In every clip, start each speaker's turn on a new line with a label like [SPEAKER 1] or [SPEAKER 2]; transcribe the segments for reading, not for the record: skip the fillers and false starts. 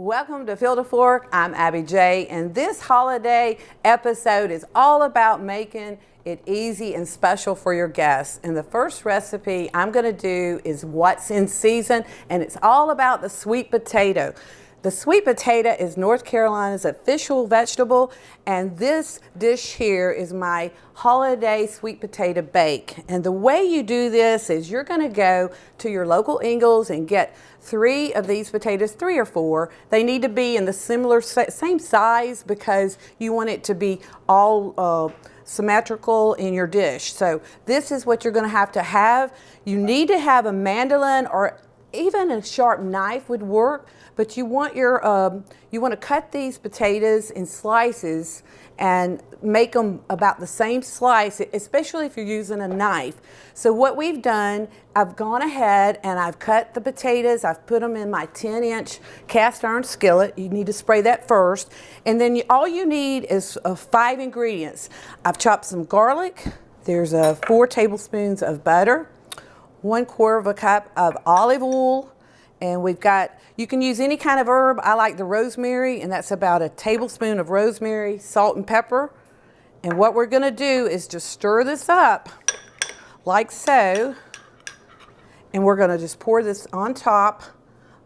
[SPEAKER 1] Welcome to Field to Fork. I'm Abby J, and this holiday episode is all about making it easy and special for your guests. And the first recipe I'm going to do is what's in season, and it's all about the sweet potato. The sweet potato is North Carolina's official vegetable, and this dish here is my holiday sweet potato bake. And the way you do this is you're going to go to your local Engles and get 3 of these potatoes, 3 or 4. They need to be in the same size because you want it to be all symmetrical in your dish. So this is what you're going to have. You need to have a mandolin, or even a sharp knife would work, but you want to cut these potatoes in slices and make them about the same slice, especially if you're using a knife. So what we've done, I've gone ahead and I've cut the potatoes. I've put them in my 10-inch cast iron skillet. You need to spray that first. And then all you need is 5 ingredients. I've chopped some garlic. There's 4 tablespoons of butter, 1/4 cup of olive oil, and we've got, you can use any kind of herb. I like the rosemary, and that's about a tablespoon of rosemary, salt and pepper. And what we're gonna do is just stir this up like so, and we're gonna just pour this on top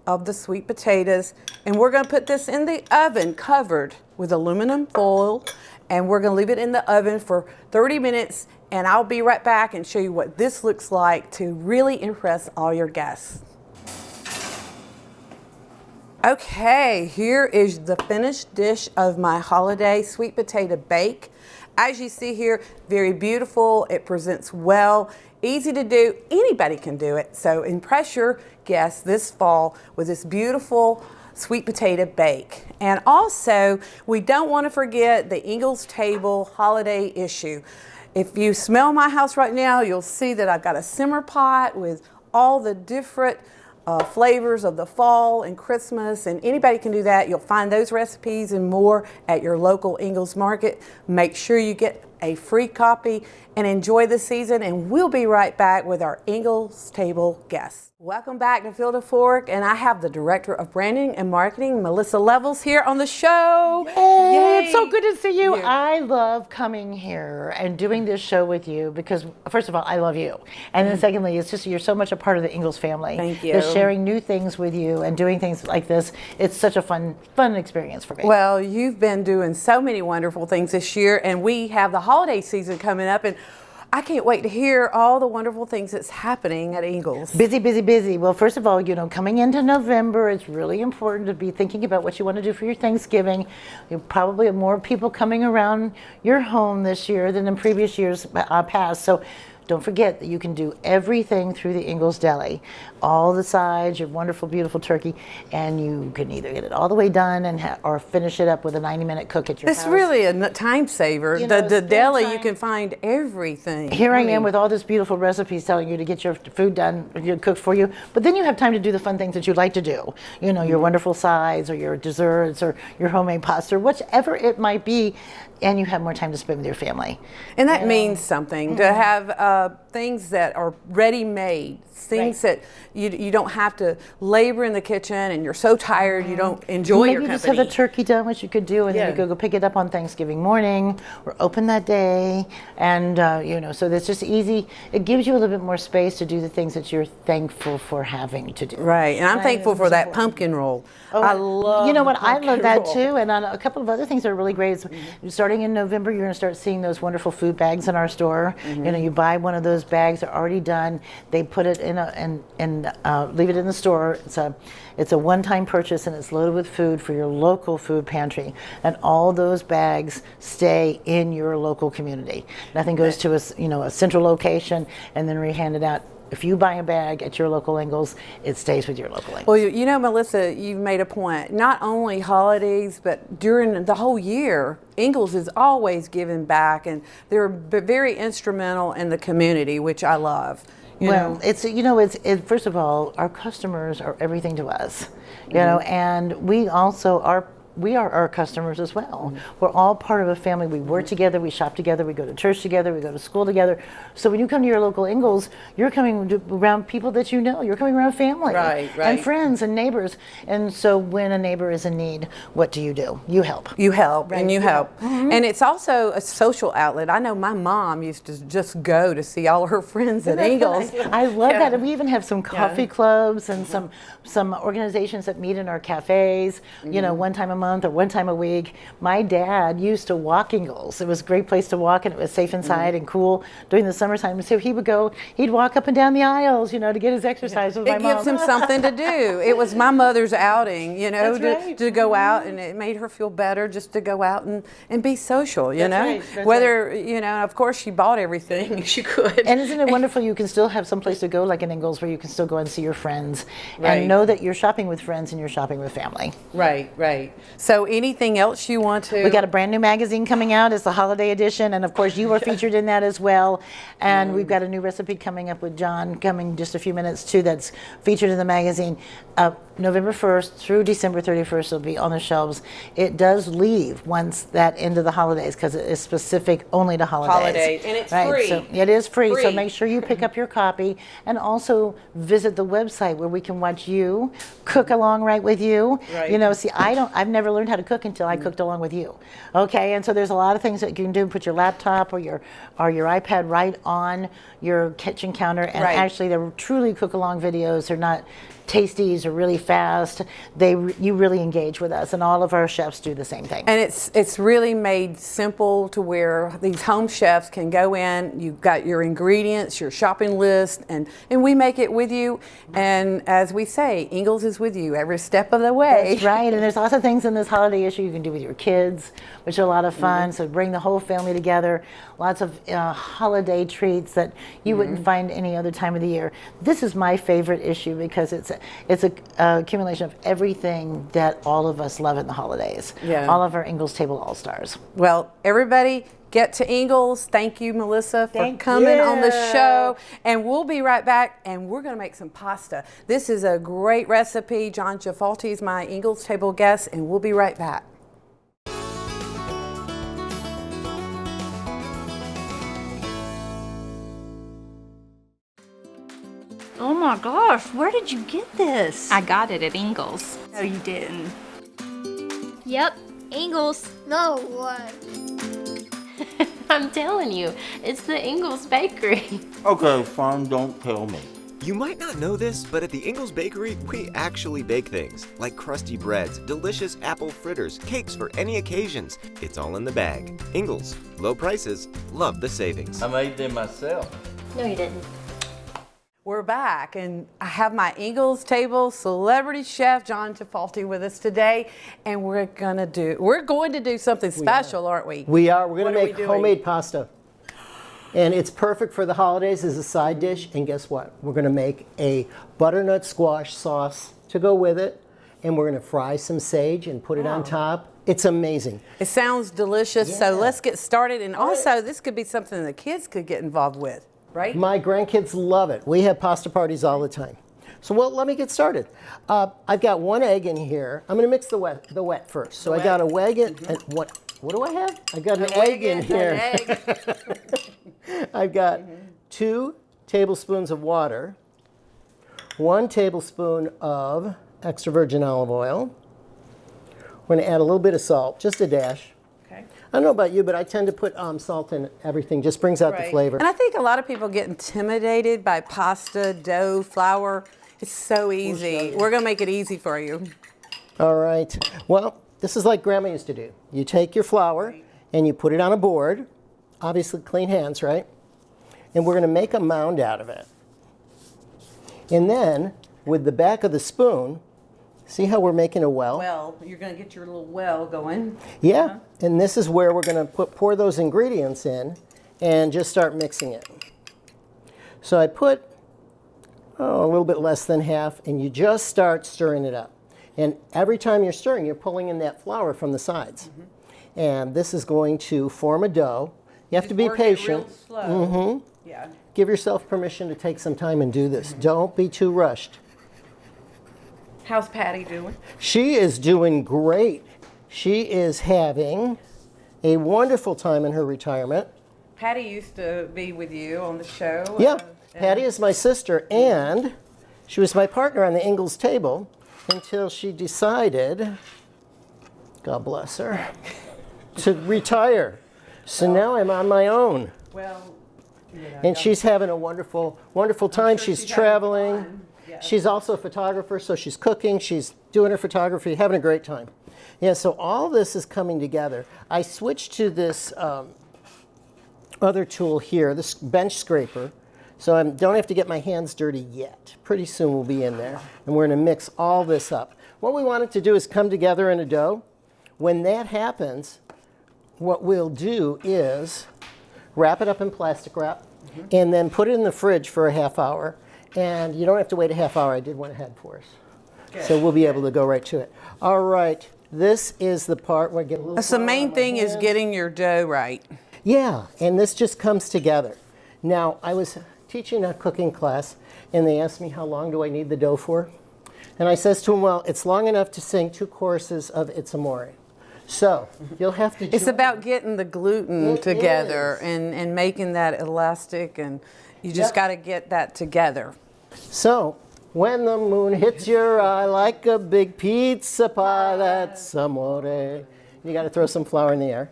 [SPEAKER 1] of the sweet potatoes, and we're gonna put this in the oven covered with aluminum foil, and we're gonna leave it in the oven for 30 minutes, and I'll be right back and show you what this looks like to really impress all your guests. Okay, here is the finished dish of my holiday sweet potato bake. As you see here, very beautiful. It presents well, easy to do. Anybody can do it. So impress your guests this fall with this beautiful sweet potato bake. And also, we don't want to forget the Engles table holiday issue. If you smell my house right now, you'll see that I've got a simmer pot with all the different flavors of the fall and Christmas, and anybody can do that. You'll find those recipes and more at your local Engles market. Make sure you get a free copy and enjoy the season, and we'll be right back with our Engles table guests. Welcome back to Field to Fork, and I have the Director of Branding and Marketing, Melissa Levels, here on the show.
[SPEAKER 2] Yay. It's so good to see you. I love coming here and doing this show with you because, first of all, I love you. And then secondly, it's just you're so much a part of the Engles family.
[SPEAKER 1] Thank you.
[SPEAKER 2] Just sharing new things with you and doing things like this. It's such a fun experience for me.
[SPEAKER 1] Well, you've been doing so many wonderful things this year, and we have the holiday season coming up, and I can't wait to hear all the wonderful things that's happening at Engles.
[SPEAKER 2] Busy, busy, busy. Well, first of all, coming into November, it's really important to be thinking about what you want to do for your Thanksgiving. You probably have more people coming around your home this year than in previous years past. So don't forget that you can do everything through the Engles Deli. All the sides, your wonderful, beautiful turkey, and you can either get it all the way done or finish it up with a 90-minute cook at your house.
[SPEAKER 1] It's really a time saver. The deli, you can find everything.
[SPEAKER 2] Here I am with all this beautiful recipes telling you to get your food done, cooked for you, but then you have time to do the fun things that you like to do. Your wonderful sides or your desserts or your homemade pasta, whichever it might be, and you have more time to spend with your family.
[SPEAKER 1] And that means something, to have things that are ready-made, things that you don't have to labor in the kitchen and you're so tired you don't enjoy your company.
[SPEAKER 2] Maybe just have the turkey done, which you could do, and then you could go pick it up on Thanksgiving morning or open that day. And, so that's just easy. It gives you a little bit more space to do the things that you're thankful for having to do.
[SPEAKER 1] Right, and I'm thankful for that pumpkin roll.
[SPEAKER 2] Oh,
[SPEAKER 1] I love
[SPEAKER 2] You know what, I love that
[SPEAKER 1] roll.
[SPEAKER 2] too, and a couple of other things that are really great. Starting in November, you're going to start seeing those wonderful food bags in our store. You buy one of those bags, they're already done. They put it in and leave it in the store. It's a one-time purchase, and it's loaded with food for your local food pantry. And all those bags stay in your local community. Nothing goes to a central location and then re-handed out. If you buy a bag at your local Engles, it stays with your local Engles.
[SPEAKER 1] Well, Melissa, you've made a point. Not only holidays, but during the whole year, Engles is always giving back, and they're very instrumental in the community, which I love.
[SPEAKER 2] It's first of all, our customers are everything to us, and we also we are our customers as well. We're all part of a family. We work together, we shop together, we go to church together, we go to school together. So when you come to your local Engles, you're coming around people that you know. You're coming around family and friends and neighbors. And so when a neighbor is in need, what do? You help.
[SPEAKER 1] You help, and you help. And it's also a social outlet. I know my mom used to just go to see all her friends at Engles.
[SPEAKER 2] I love that. And we even have some coffee clubs and some organizations that meet in our cafes, you know, one time a month or one time a week. My dad used to walk Engles. It was a great place to walk, and it was safe inside and cool during the summertime. So he would go, he'd walk up and down the aisles, you know, to get his exercise with my mom.
[SPEAKER 1] It gives him something to do. It was my mother's outing, you know, to go out, and it made her feel better just to go out and be social, you know. Whether, you know, of course she bought everything she could.
[SPEAKER 2] And isn't it wonderful you can still have some place to go like in Engles where you can still go and see your friends and know that you're shopping with friends and you're shopping with family.
[SPEAKER 1] Right. So anything else you want to?
[SPEAKER 2] We got a brand new magazine coming out. It's the holiday edition, and of course you were featured in that as well. And we've got a new recipe coming up with John coming just a few minutes too that's featured in the magazine. November 1st through December 31st it'll be on the shelves. It does leave once that end of the holidays because it is specific only to holidays.
[SPEAKER 1] And it's free.
[SPEAKER 2] So it is free, so make sure you pick up your copy and also visit the website where we can watch you cook along with you. You know, see, I've never learned how to cook until I cooked along with you. Okay, and so there's a lot of things that you can do. Put your laptop or your iPad right on your kitchen counter, and actually they're truly cook along videos. They're not tasties or really fast. You really engage with us, and all of our chefs do the same thing.
[SPEAKER 1] And it's really made simple to where these home chefs can go in. You've got your ingredients, your shopping list, and we make it with you. And as we say, Engles is with you every step of the way.
[SPEAKER 2] That's right. And there's lots of things in this holiday issue you can do with your kids, which are a lot of fun. So bring the whole family together. Lots of holiday treats that you wouldn't find any other time of the year. This is my favorite issue because it's a accumulation of everything that all of us love in the holidays. All of our Engles Table All-Stars.
[SPEAKER 1] Well, everybody get to Engles. Thank you, Melissa, for coming on the show. And we'll be right back, and we're going to make some pasta. This is a great recipe. John Gefalti is my Engles Table guest, and we'll be right back.
[SPEAKER 3] Oh my gosh, where did you get this? I got it at Engles. No, you didn't.
[SPEAKER 4] Yep, Engles. No way.
[SPEAKER 5] I'm telling you, it's the Engles Bakery.
[SPEAKER 6] Okay, fine, don't tell me.
[SPEAKER 7] You might not know this, but at the Engles Bakery, we actually bake things, like crusty breads, delicious apple fritters, cakes for any occasions. It's all in the bag. Engles, low prices, love the savings.
[SPEAKER 6] I made them myself.
[SPEAKER 5] No, you didn't.
[SPEAKER 1] We're back, and I have my Engles Table celebrity chef John Gefalti with us today, and we're going to do something special, aren't we?
[SPEAKER 8] We are. We're going to make homemade pasta, and it's perfect for the holidays as a side dish. And guess what? We're going to make a butternut squash sauce to go with it, and we're going to fry some sage and put it on top. It's amazing.
[SPEAKER 1] It sounds delicious. So let's get started, and also this could be something the kids could get involved with. Right?
[SPEAKER 8] My grandkids love it. We have pasta parties all the time. So let me get started. I've got one egg in here. I'm going to mix the wet first. So I got a egg in, and what do I have? I got an egg in here. I've got 2 tablespoons of water, 1 tablespoon of extra virgin olive oil. We're going to add a little bit of salt, just a dash. I don't know about you, but I tend to put salt in everything. Just brings out the flavor.
[SPEAKER 1] And I think a lot of people get intimidated by pasta, dough, flour. It's so easy. We're going to make it easy for you.
[SPEAKER 8] All right. Well, this is like Grandma used to do. You take your flour and you put it on a board. Obviously, clean hands, right? And we're going to make a mound out of it. And then, with the back of the spoon, see how we're making a well?
[SPEAKER 1] Well, you're going to get your little well going.
[SPEAKER 8] Yeah, and this is where we're going to pour those ingredients in and just start mixing it. So I put a little bit less than half, and you just start stirring it up. And every time you're stirring, you're pulling in that flour from the sides. And this is going to form a dough. You have to be patient.
[SPEAKER 1] Real slow.
[SPEAKER 8] Give yourself permission to take some time and do this. Don't be too rushed.
[SPEAKER 1] How's Patty doing?
[SPEAKER 8] She is doing great. She is having a wonderful time in her retirement.
[SPEAKER 1] Patty used to be with you on the show.
[SPEAKER 8] Yeah, Patty is my sister, and she was my partner on the Engles table until she decided, God bless her, to retire. So now I'm on my own.
[SPEAKER 1] Well,
[SPEAKER 8] And she's having a wonderful, wonderful time.
[SPEAKER 1] sure
[SPEAKER 8] She's
[SPEAKER 1] she's having
[SPEAKER 8] traveling.
[SPEAKER 1] fun. Yes.
[SPEAKER 8] She's also a photographer, so she's cooking. She's doing her photography, having a great time. Yeah, so all this is coming together. I switched to this other tool here, this bench scraper. So I don't have to get my hands dirty yet. Pretty soon we'll be in there. And we're going to mix all this up. What we want it to do is come together in a dough. When that happens, what we'll do is wrap it up in plastic wrap and then put it in the fridge for a half hour. And you don't have to wait a half hour. I did one ahead for us.
[SPEAKER 1] Good.
[SPEAKER 8] So we'll be able to go right to it. All right. This is the part where I get a little
[SPEAKER 1] That's the
[SPEAKER 8] flour
[SPEAKER 1] main
[SPEAKER 8] on my
[SPEAKER 1] thing is
[SPEAKER 8] hands.
[SPEAKER 1] getting your dough right.
[SPEAKER 8] Yeah, and this just comes together. Now, I was teaching a cooking class, and they asked me how long do I need the dough for? And I says to them, well, it's long enough to sing 2 choruses of It's Amore. So, you'll have to
[SPEAKER 1] It's
[SPEAKER 8] join
[SPEAKER 1] about
[SPEAKER 8] me.
[SPEAKER 1] getting the gluten
[SPEAKER 8] It
[SPEAKER 1] together
[SPEAKER 8] is.
[SPEAKER 1] and making that elastic, and you just
[SPEAKER 8] Yep.
[SPEAKER 1] got to get that together.
[SPEAKER 8] So, when the moon hits your eye like a big pizza pie, that's amore. You got to throw some flour in the air.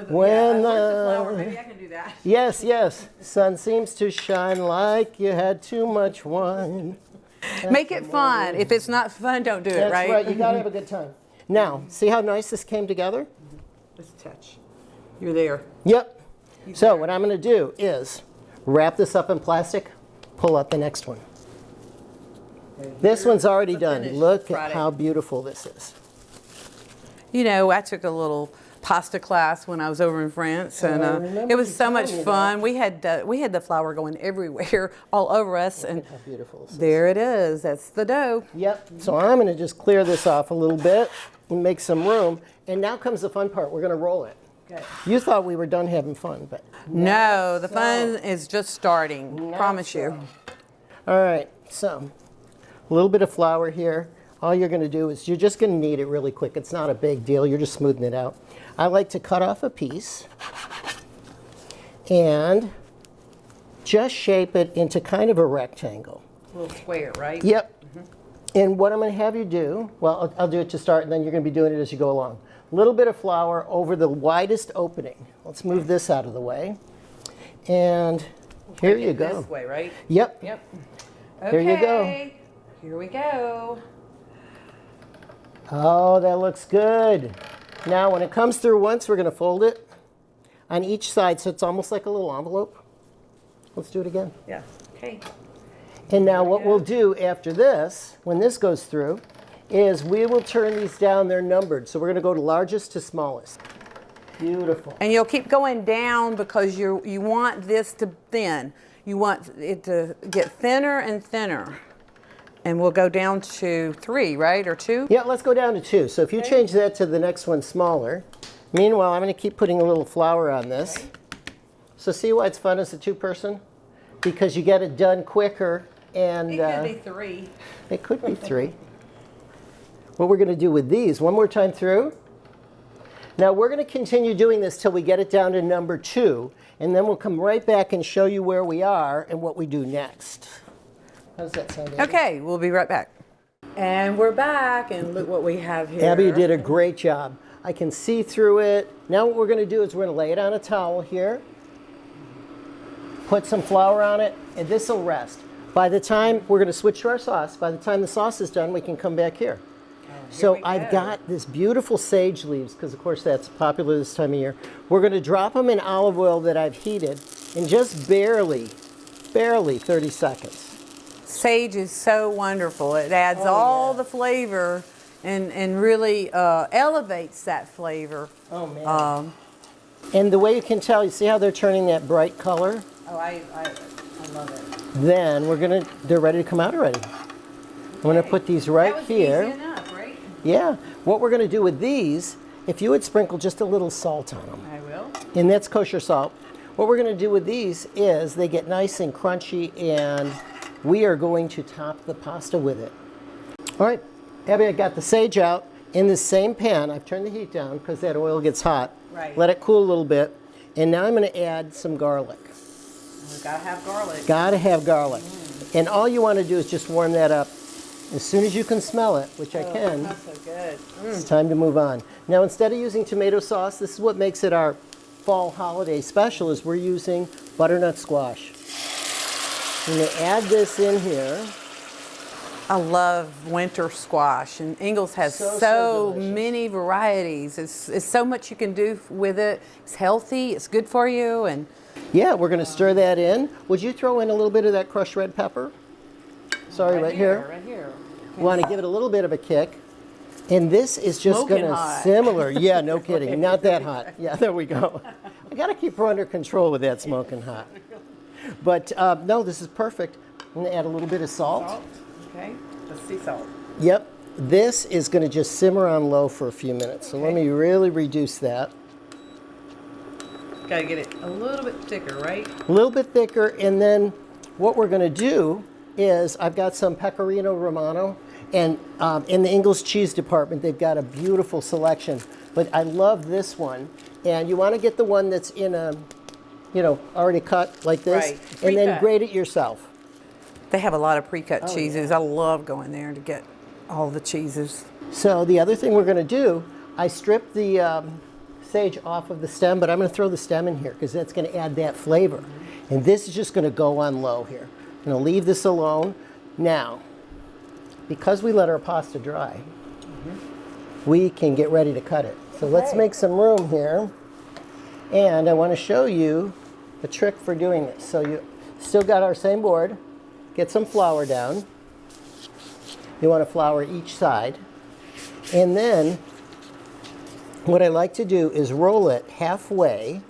[SPEAKER 8] When
[SPEAKER 1] Maybe I can do that.
[SPEAKER 8] Yes, yes. Sun seems to shine like you had too much wine.
[SPEAKER 1] Make it fun. If it's not fun, don't do it,
[SPEAKER 8] That's
[SPEAKER 1] right?
[SPEAKER 8] right. You got to have a good time. Now, see how nice this came together?
[SPEAKER 1] Just touch. You're there.
[SPEAKER 8] Yep. So what I'm going to do is wrap this up in plastic, pull out the next one. This one's already done.
[SPEAKER 1] finished
[SPEAKER 8] Look at
[SPEAKER 1] product.
[SPEAKER 8] how beautiful this is.
[SPEAKER 1] You know, I took a little pasta class when I was over in France, and
[SPEAKER 8] I remember
[SPEAKER 1] it was
[SPEAKER 8] you
[SPEAKER 1] so much
[SPEAKER 8] telling me
[SPEAKER 1] fun. We had the flour going everywhere, all over us, and
[SPEAKER 8] How beautiful this is.
[SPEAKER 1] there it is. That's the dough.
[SPEAKER 8] Yep. So I'm going to just clear this off a little bit and make some room. And now comes the fun part. We're going to roll it.
[SPEAKER 1] Okay.
[SPEAKER 8] You thought we were done having fun, but
[SPEAKER 1] No, the fun is just starting. Promise you.
[SPEAKER 8] all right. So a little bit of flour here. All you're going to do is you're just going to knead it really quick. It's not a big deal. You're just smoothing it out. I like to cut off a piece and just shape it into kind of a rectangle.
[SPEAKER 1] A little square, right?
[SPEAKER 8] Yep. And what I'm going to have you do, well, I'll do it to start, and then you're going to be doing it as you go along. A little bit of flour over the widest opening. Let's move this out of the way. And here you go.
[SPEAKER 1] This way, right?
[SPEAKER 8] Yep.
[SPEAKER 1] Yep.
[SPEAKER 8] Here you go.
[SPEAKER 1] Okay, here we go.
[SPEAKER 8] Oh, that looks good. Now, when it comes through once, we're going to fold it on each side, so it's almost like a little envelope. Let's do it again.
[SPEAKER 1] Yeah. Okay.
[SPEAKER 8] And now what we'll do after this, when this goes through, is we will turn these down. They're numbered. So we're going to go to largest to smallest. Beautiful.
[SPEAKER 1] And you'll keep going down because you want this to thin. You want it to get thinner and thinner. And we'll go down to 3, right? Or 2?
[SPEAKER 8] Yeah, let's go down to 2. So if you change that to the next one smaller. Meanwhile, I'm going to keep putting a little flour on this. So see why it's fun as a 2-person? Because you get it done quicker. And
[SPEAKER 1] It could be 3.
[SPEAKER 8] it could be 3. What we're going to do with these, one more time through. Now we're going to continue doing this till we get it down to number 2, and then we'll come right back and show you where we are and what we do next. How does that sound, Abby?
[SPEAKER 1] Okay, we'll be right back. And we're back, and look what we have here.
[SPEAKER 8] Abby, you did a great job. I can see through it. Now what we're going to do is we're going to lay it on a towel here, put some flour on it, and this will rest. By the time we're going to switch to our sauce, by the time the sauce is done, we can come back here. So I've got this beautiful sage leaves, because of course that's popular this time of year. We're going to drop them in olive oil that I've heated in just barely 30 seconds.
[SPEAKER 1] Sage is so wonderful. It adds all the flavor and really elevates that flavor.
[SPEAKER 8] Oh man. And the way you can tell, you see how they're turning that bright color?
[SPEAKER 1] Oh, I love it.
[SPEAKER 8] Then they're ready to come out already. I'm going to put these right
[SPEAKER 1] That was
[SPEAKER 8] here.
[SPEAKER 1] easy enough, right?
[SPEAKER 8] Yeah. What we're going to do with these, if you would sprinkle just a little salt on them,
[SPEAKER 1] I will.
[SPEAKER 8] and that's kosher salt. What we're going to do with these is they get nice and crunchy, and we are going to top the pasta with it. All right, Abby, I got the sage out. In the same pan, I've turned the heat down because that oil gets hot.
[SPEAKER 1] Right.
[SPEAKER 8] Let it cool a little bit. And now I'm going to add some garlic.
[SPEAKER 1] We gotta have garlic.
[SPEAKER 8] Gotta have garlic. And all you want to do is just warm that up. As soon as you can smell it, which I can,
[SPEAKER 1] That's so good.
[SPEAKER 8] it's time to move on. Now, instead of using tomato sauce, this is what makes it our fall holiday special, is we're using butternut squash. I'm going to add this in here.
[SPEAKER 1] I love winter squash, and Engles has
[SPEAKER 8] So
[SPEAKER 1] so
[SPEAKER 8] delicious.
[SPEAKER 1] many varieties. It's so much you can do with it. It's healthy, it's good for you, and
[SPEAKER 8] Yeah, we're going to stir that in. Would you throw in a little bit of that crushed red pepper? Sorry, right here.
[SPEAKER 1] Right here.
[SPEAKER 8] Want to give it a little bit of a kick. And this is just
[SPEAKER 1] Smoking
[SPEAKER 8] going to
[SPEAKER 1] hot.
[SPEAKER 8] simmer. Yeah, no kidding. Not that hot. Yeah, there we go. I got to keep her under control with that smoking hot. But no, this is perfect. I'm going to add a little bit of salt.
[SPEAKER 1] Okay, the sea salt.
[SPEAKER 8] Yep. This is going to just simmer on low for a few minutes. So let me really reduce that.
[SPEAKER 1] Gotta get it a little bit thicker, right?
[SPEAKER 8] A little bit thicker. And then what we're going to do is I've got some Pecorino Romano. And in the Engles cheese department, they've got a beautiful selection. But I love this one. And you want to get the one that's in a, already cut like this.
[SPEAKER 1] Right.
[SPEAKER 8] And then
[SPEAKER 1] Pre-cut.
[SPEAKER 8] grate it yourself.
[SPEAKER 1] They have a lot of pre-cut cheeses.
[SPEAKER 8] yeah.
[SPEAKER 1] I love going there to get all the cheeses.
[SPEAKER 8] So the other thing we're going to do, I stripped the sage off of the stem, but I'm going to throw the stem in here because that's going to add that flavor. And this is just going to go on low here. I'm going to leave this alone. Now, because we let our pasta dry, we can get ready to cut it. So let's make some room here. And I want to show you a trick for doing this. So you still got our same board. Get some flour down. You want to flour each side. And then what I like to do is roll it halfway.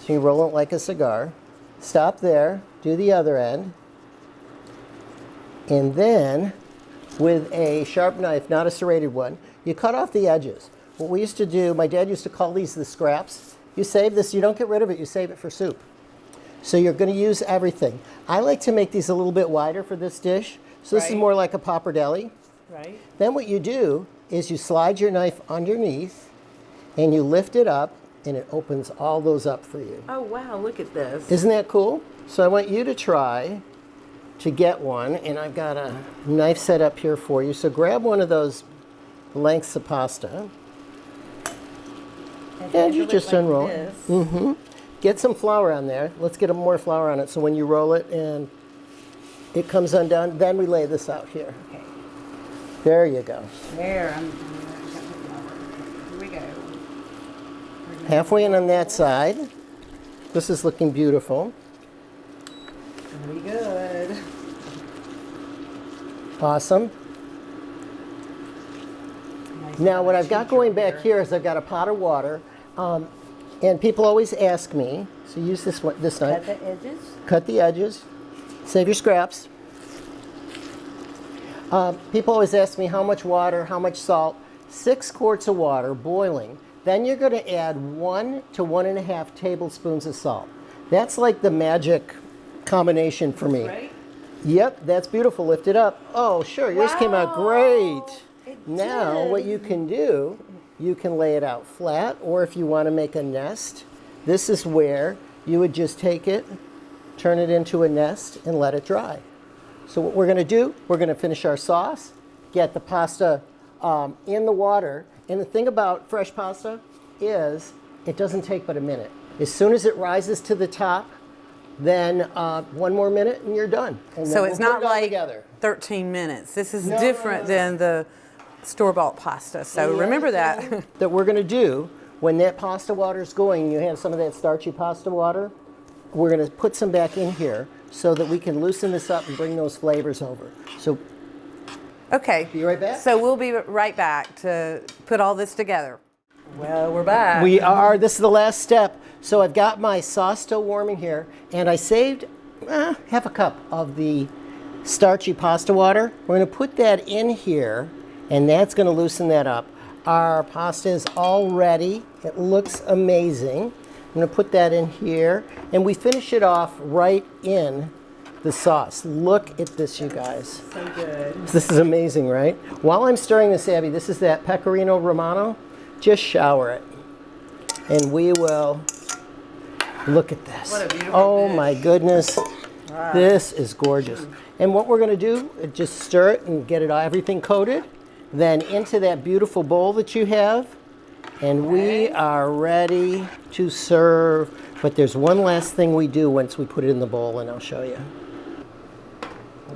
[SPEAKER 8] So you roll it like a cigar. Stop there, do the other end. And then with a sharp knife, not a serrated one, you cut off the edges. What we used to do, my dad used to call these the scraps. You save this, you don't get rid of it, you save it for soup. So you're going to use everything. I like to make these a little bit wider for this dish. So this is
[SPEAKER 1] Right.
[SPEAKER 8] more like a pappardelle.
[SPEAKER 1] Right.
[SPEAKER 8] Then what you do is you slide your knife underneath and you lift it up and it opens all those up for you.
[SPEAKER 1] Oh wow, look at this.
[SPEAKER 8] Isn't that cool? So I want you to try to get one, and I've got a knife set up here for you. So grab one of those lengths of pasta and you just unroll it. Get some flour on there. Let's get more flour on it so when you roll it and it comes undone, then we lay this out here.
[SPEAKER 1] Okay.
[SPEAKER 8] There you go.
[SPEAKER 1] There, here we go.
[SPEAKER 8] Halfway in on that side. This is looking beautiful.
[SPEAKER 1] Very good.
[SPEAKER 8] Awesome. Now what I've got going back here is I've got a pot of water. And people always ask me, so use this knife.
[SPEAKER 1] Cut the edges.
[SPEAKER 8] Cut the edges. Save your scraps. People always ask me how much water, how much salt. 6 quarts of water boiling. Then you're going to add 1 to 1.5 tablespoons of salt. That's like the magic combination for me.
[SPEAKER 1] Right?
[SPEAKER 8] Yep, that's beautiful. Lift it up. Oh, sure, yours came out great.
[SPEAKER 1] It
[SPEAKER 8] Now,
[SPEAKER 1] did.
[SPEAKER 8] what you can do, you can lay it out flat, or if you want to make a nest, this is where you would just take it, turn it into a nest, and let it dry. So what we're going to do, we're going to finish our sauce, get the pasta in the water. And the thing about fresh pasta is it doesn't take but a minute. As soon as it rises to the top, then 1 more minute and you're done. And
[SPEAKER 1] So
[SPEAKER 8] then
[SPEAKER 1] it's
[SPEAKER 8] we'll put
[SPEAKER 1] not
[SPEAKER 8] it all
[SPEAKER 1] like
[SPEAKER 8] together.
[SPEAKER 1] 13 minutes. This is
[SPEAKER 8] No,
[SPEAKER 1] different
[SPEAKER 8] no, no.
[SPEAKER 1] than the store-bought pasta. So
[SPEAKER 8] The
[SPEAKER 1] remember
[SPEAKER 8] other
[SPEAKER 1] that.
[SPEAKER 8] thing that we're going to do when that pasta water is going, you have some of that starchy pasta water, we're going to put some back in here so that we can loosen this up and bring those flavors over. So
[SPEAKER 1] Okay.
[SPEAKER 8] Be right back.
[SPEAKER 1] So we'll be right back to put all this together. Well, we're back.
[SPEAKER 8] we are, this is the last step. So I've got my sauce still warming here, and I saved half a cup of the starchy pasta water. We're going to put that in here, and that's going to loosen that up. Our pasta is all ready. It looks amazing. I'm going to put that in here, and we finish it off right in the sauce. Look at this, you guys. So good. This is amazing, right? While I'm stirring this, Abby, this is that Pecorino Romano. Just shower it. And we will look at this.
[SPEAKER 1] What a beautiful
[SPEAKER 8] Oh
[SPEAKER 1] dish.
[SPEAKER 8] my goodness. Wow. This is gorgeous. And what we're going to do is just stir it and get it everything coated. Then into that beautiful bowl that you have. And we are ready to serve. But there's one last thing we do once we put it in the bowl, and I'll show you.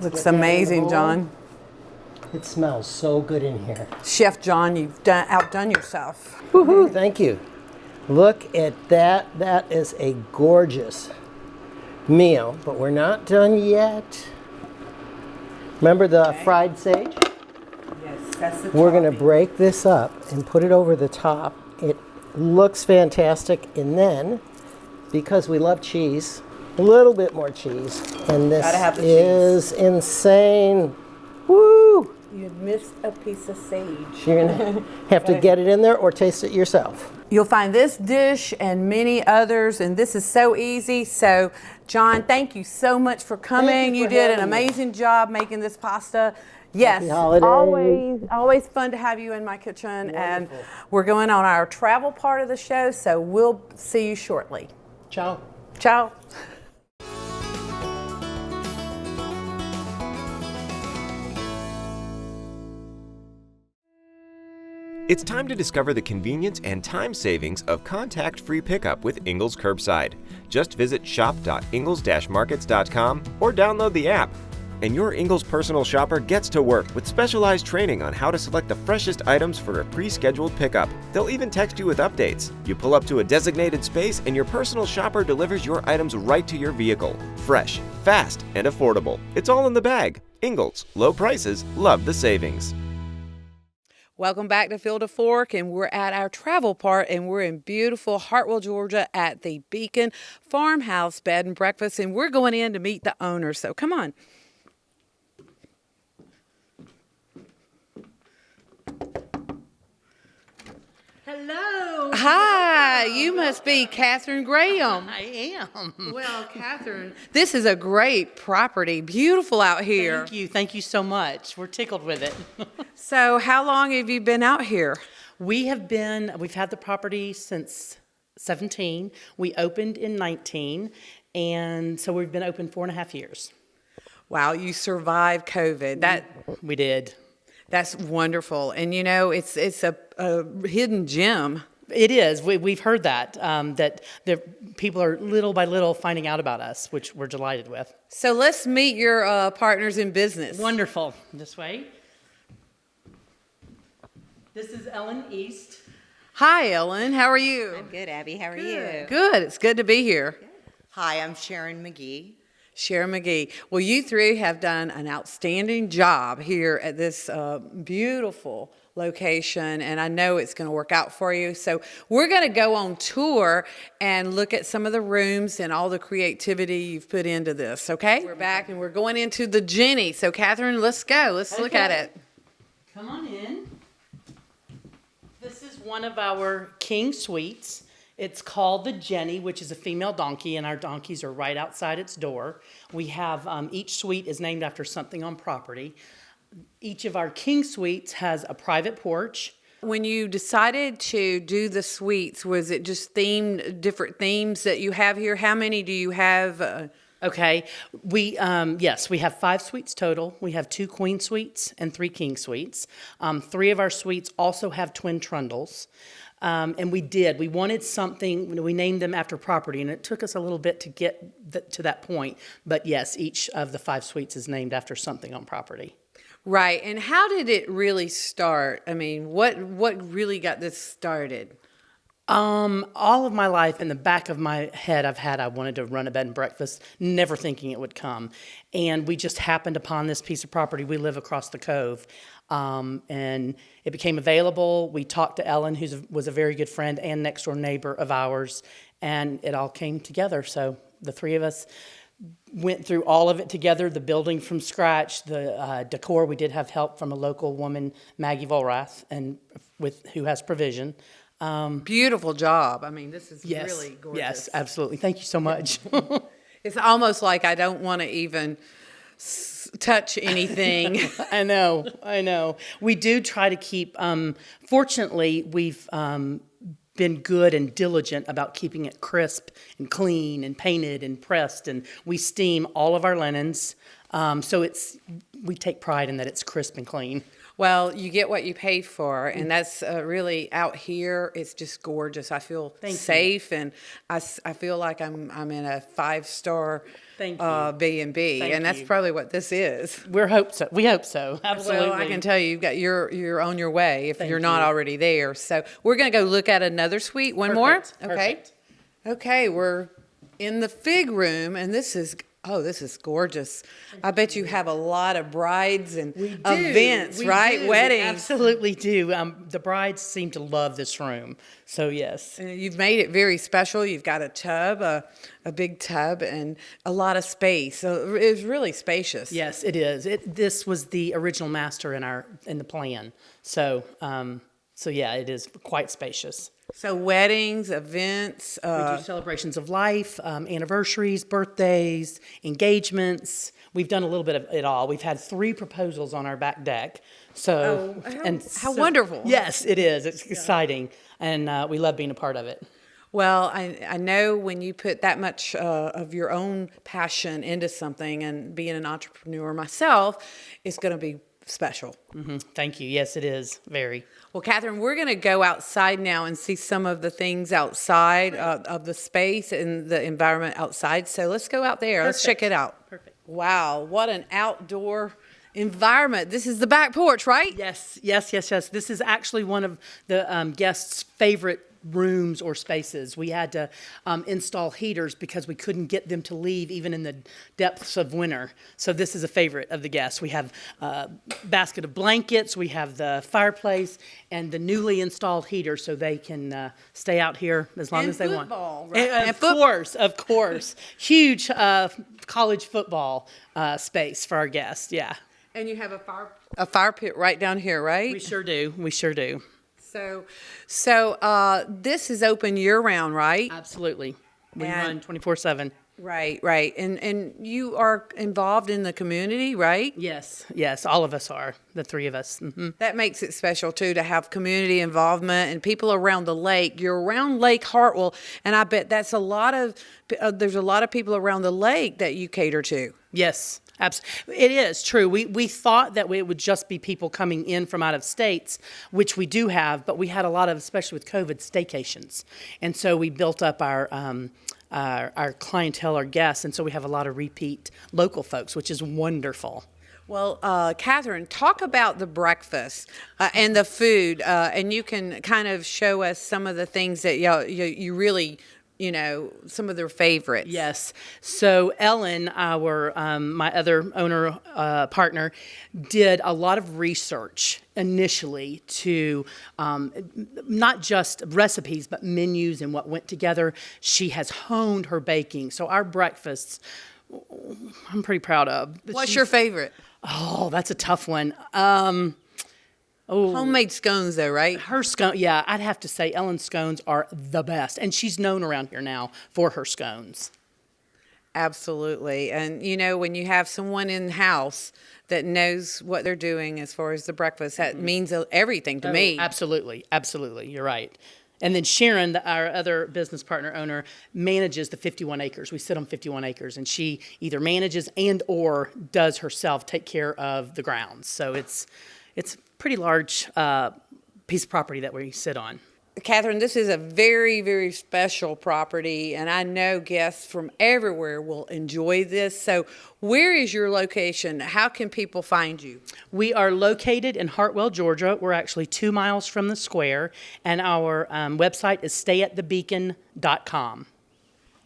[SPEAKER 1] Looks amazing, John.
[SPEAKER 8] It smells so good in here.
[SPEAKER 1] Chef John, you've outdone yourself.
[SPEAKER 8] Woohoo, thank you. Look at that. That is a gorgeous meal, but we're not done yet. Remember the fried sage?
[SPEAKER 1] Yes, that's the
[SPEAKER 8] We're going to break this up and put it over the top. It looks fantastic. And then, because we love cheese, a little bit more cheese. And this
[SPEAKER 1] Gotta have the
[SPEAKER 8] is insane. Woo!
[SPEAKER 1] You missed a piece of sage.
[SPEAKER 8] You're going to have to get it in there or taste it yourself.
[SPEAKER 1] You'll find this dish and many others, and this is so easy. So, John, thank you so much for coming.
[SPEAKER 8] you for
[SPEAKER 1] did an
[SPEAKER 8] having me.
[SPEAKER 1] amazing job making this pasta. Yes,
[SPEAKER 8] Happy holidays.
[SPEAKER 1] always fun to have you in my kitchen. And we're going on our travel part of the show, so we'll see you shortly.
[SPEAKER 8] Ciao.
[SPEAKER 1] Ciao.
[SPEAKER 7] It's time to discover the convenience and time savings of contact-free pickup with Engles Curbside. Just visit shop.ingles-markets.com or download the app. And your Engles personal shopper gets to work with specialized training on how to select the freshest items for a pre-scheduled pickup. They'll even text you with updates. You pull up to a designated space and your personal shopper delivers your items right to your vehicle. Fresh, fast, and affordable. It's all in the bag. Engles. Low prices. Love the savings.
[SPEAKER 1] Welcome back to Field of Fork, and we're at our travel part, and we're in beautiful Hartwell, Georgia at the Beacon Farmhouse Bed and Breakfast, and we're going in to meet the owner, so come on.
[SPEAKER 2] Hello.
[SPEAKER 1] Hi, you must be Catherine Graham.
[SPEAKER 2] I am.
[SPEAKER 1] Well, Catherine, this is a great property, beautiful out here.
[SPEAKER 9] Thank you so much. We're tickled with it.
[SPEAKER 1] So how long have you been out here?
[SPEAKER 9] We've had the property since 17. We opened in 19, and so we've been open 4.5 years.
[SPEAKER 1] Wow, you survived COVID.
[SPEAKER 9] We did.
[SPEAKER 1] That's wonderful. And you know, it's a hidden gem.
[SPEAKER 9] It is. We've heard that, that the people are little by little finding out about us, which we're delighted with.
[SPEAKER 1] So let's meet your partners in business.
[SPEAKER 9] Wonderful. This way. This is Ellen East.
[SPEAKER 1] Hi, Ellen. How are you?
[SPEAKER 10] I'm good, Abby. How are you?
[SPEAKER 1] Good. It's good to be here.
[SPEAKER 10] Hi, I'm Sharon McGee.
[SPEAKER 1] Sharon McGee. Well, you three have done an outstanding job here at this beautiful location, and I know it's going to work out for you. So we're going to go on tour and look at some of the rooms and all the creativity you've put into this, okay? We're back, and we're going into the Jenny. So, Catherine, let's go. Let's look at it.
[SPEAKER 9] Come on in. This is one of our king suites. It's called the Jenny, which is a female donkey, and our donkeys are right outside its door. We have, each suite is named after something on property. Each of our king suites has a private porch.
[SPEAKER 1] When you decided to do the suites, was it just different themes that you have here? How many do you have?
[SPEAKER 9] Okay, yes, we have 5 suites total. We have 2 queen suites and 3 king suites. 3 of our suites also have twin trundles. And we wanted something, we named them after property, and it took us a little bit to get to that point. But yes, each of the 5 suites is named after something on property.
[SPEAKER 1] Right, and how did it really start? I mean, what really got this started?
[SPEAKER 9] All of my life, in the back of my head, I wanted to run a bed and breakfast, never thinking it would come. And we just happened upon this piece of property. We live across the cove. And it became available. We talked to Ellen, who was a very good friend and next door neighbor of ours, and it all came together. So the 3 of us went through all of it together, the building from scratch, the decor. We did have help from a local woman, Maggie Volrath, who has Provision.
[SPEAKER 1] Beautiful job. I mean, this is really gorgeous.
[SPEAKER 9] Yes, absolutely. Thank you so much.
[SPEAKER 1] It's almost like I don't want to even touch anything.
[SPEAKER 9] I know. We do try to keep, fortunately, we've been good and diligent about keeping it crisp and clean and painted and pressed, and we steam all of our linens. So we take pride in that it's crisp and clean.
[SPEAKER 1] Well, you get what you pay for, and that's really out here. It's just gorgeous. I feel safe, and I feel like I'm in a 5-star B&B, and that's probably what this is.
[SPEAKER 9] We hope so. Absolutely.
[SPEAKER 1] Well, I can tell you, you're on your way if you're not already there. So we're going to go look at another suite. One more. Okay.
[SPEAKER 9] Perfect.
[SPEAKER 1] Okay, we're in the fig room, and this is gorgeous. I bet you have a lot of brides and events, right? Weddings.
[SPEAKER 9] We absolutely do. The brides seem to love this room. So, yes.
[SPEAKER 1] And you've made it very special. You've got a tub, a big tub, and a lot of space. So it's really spacious.
[SPEAKER 9] Yes, it is. This was the original master in the plan. So yeah, it is quite spacious.
[SPEAKER 1] So weddings, events.
[SPEAKER 9] We do celebrations of life, anniversaries, birthdays, engagements. We've done a little bit of it all. We've had 3 proposals on our back deck. So,
[SPEAKER 1] how wonderful.
[SPEAKER 9] Yes, it is. It's exciting. And we love being a part of it.
[SPEAKER 1] Well, I know when you put that much of your own passion into something, and being an entrepreneur myself, it's going to be special.
[SPEAKER 9] Mm-hmm. Thank you. Yes, it is. Very.
[SPEAKER 1] Well, Catherine, we're going to go outside now and see some of the things outside of the space and the environment outside. So let's go out there. Let's check it out.
[SPEAKER 9] Perfect.
[SPEAKER 1] Wow, what an outdoor environment. This is the back porch, right?
[SPEAKER 9] Yes. This is actually one of the guests' favorite rooms or spaces. We had to install heaters because we couldn't get them to leave even in the depths of winter. So this is a favorite of the guests. We have a basket of blankets, we have the fireplace, and the newly installed heater so they can stay out here as long as they
[SPEAKER 1] football,
[SPEAKER 9] want.
[SPEAKER 1] Right?
[SPEAKER 9] And of course. Huge college football space for our guests, yeah.
[SPEAKER 1] And you have a fire pit right down here, right?
[SPEAKER 9] We sure do.
[SPEAKER 1] So this is open year-round, right?
[SPEAKER 9] Absolutely. We run 24/7.
[SPEAKER 1] Right. And you are involved in the community, right?
[SPEAKER 9] Yes, all of us are, the 3 of us. Mm-hmm.
[SPEAKER 1] That makes it special, too, to have community involvement and people around the lake. You're around Lake Hartwell, and I bet there's a lot of people around the lake that you cater to.
[SPEAKER 9] Yes, absolutely. It is true. We thought that it would just be people coming in from out of states, which we do have, but we had a lot of, especially with COVID, staycations. And so we built up our clientele, our guests, and so we have a lot of repeat local folks, which is wonderful.
[SPEAKER 1] Well, Catherine, talk about the breakfast and the food, and you can kind of show us some of the things that you really, some of their favorites.
[SPEAKER 9] Yes. So Ellen, my other owner partner, did a lot of research initially to not just recipes, but menus and what went together. She has honed her baking. So our breakfasts, I'm pretty proud of.
[SPEAKER 1] What's your favorite?
[SPEAKER 9] Oh, that's a tough one.
[SPEAKER 1] Homemade scones, though, right?
[SPEAKER 9] Her scone, yeah, I'd have to say Ellen's scones are the best, and she's known around here now for her scones.
[SPEAKER 1] Absolutely, and when you have someone in the house that knows what they're doing as far as the breakfast, that means everything to me.
[SPEAKER 9] Absolutely, you're right. And then Sharon, our other business partner owner, manages the 51 acres. We sit on 51 acres, and she either manages and or does herself take care of the grounds. So it's pretty large piece of property that we sit on.
[SPEAKER 1] Catherine, this is a very, very special property, and I know guests from everywhere will enjoy this. So where is your location? How can people find you?
[SPEAKER 9] We are located in Hartwell, Georgia. We're actually 2 miles from the square, and our website is stayatthebeacon.com.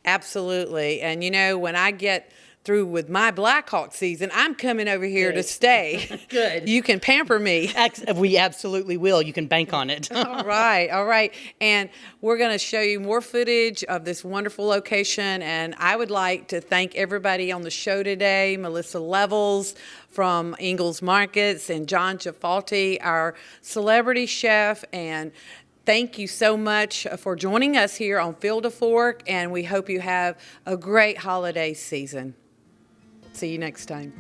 [SPEAKER 1] Absolutely. And when I get through with my Blackhawk season, I'm coming over here to stay.
[SPEAKER 9] Good.
[SPEAKER 1] You can pamper me.
[SPEAKER 9] We absolutely will. You can bank on it.
[SPEAKER 1] All right. And we're going to show you more footage of this wonderful location. And I would like to thank everybody on the show today, Melissa Levels from Engles Markets, and John Jafalti, our celebrity chef, and Thank you so much for joining us here on Field to Fork, and we hope you have a great holiday season. See you next time.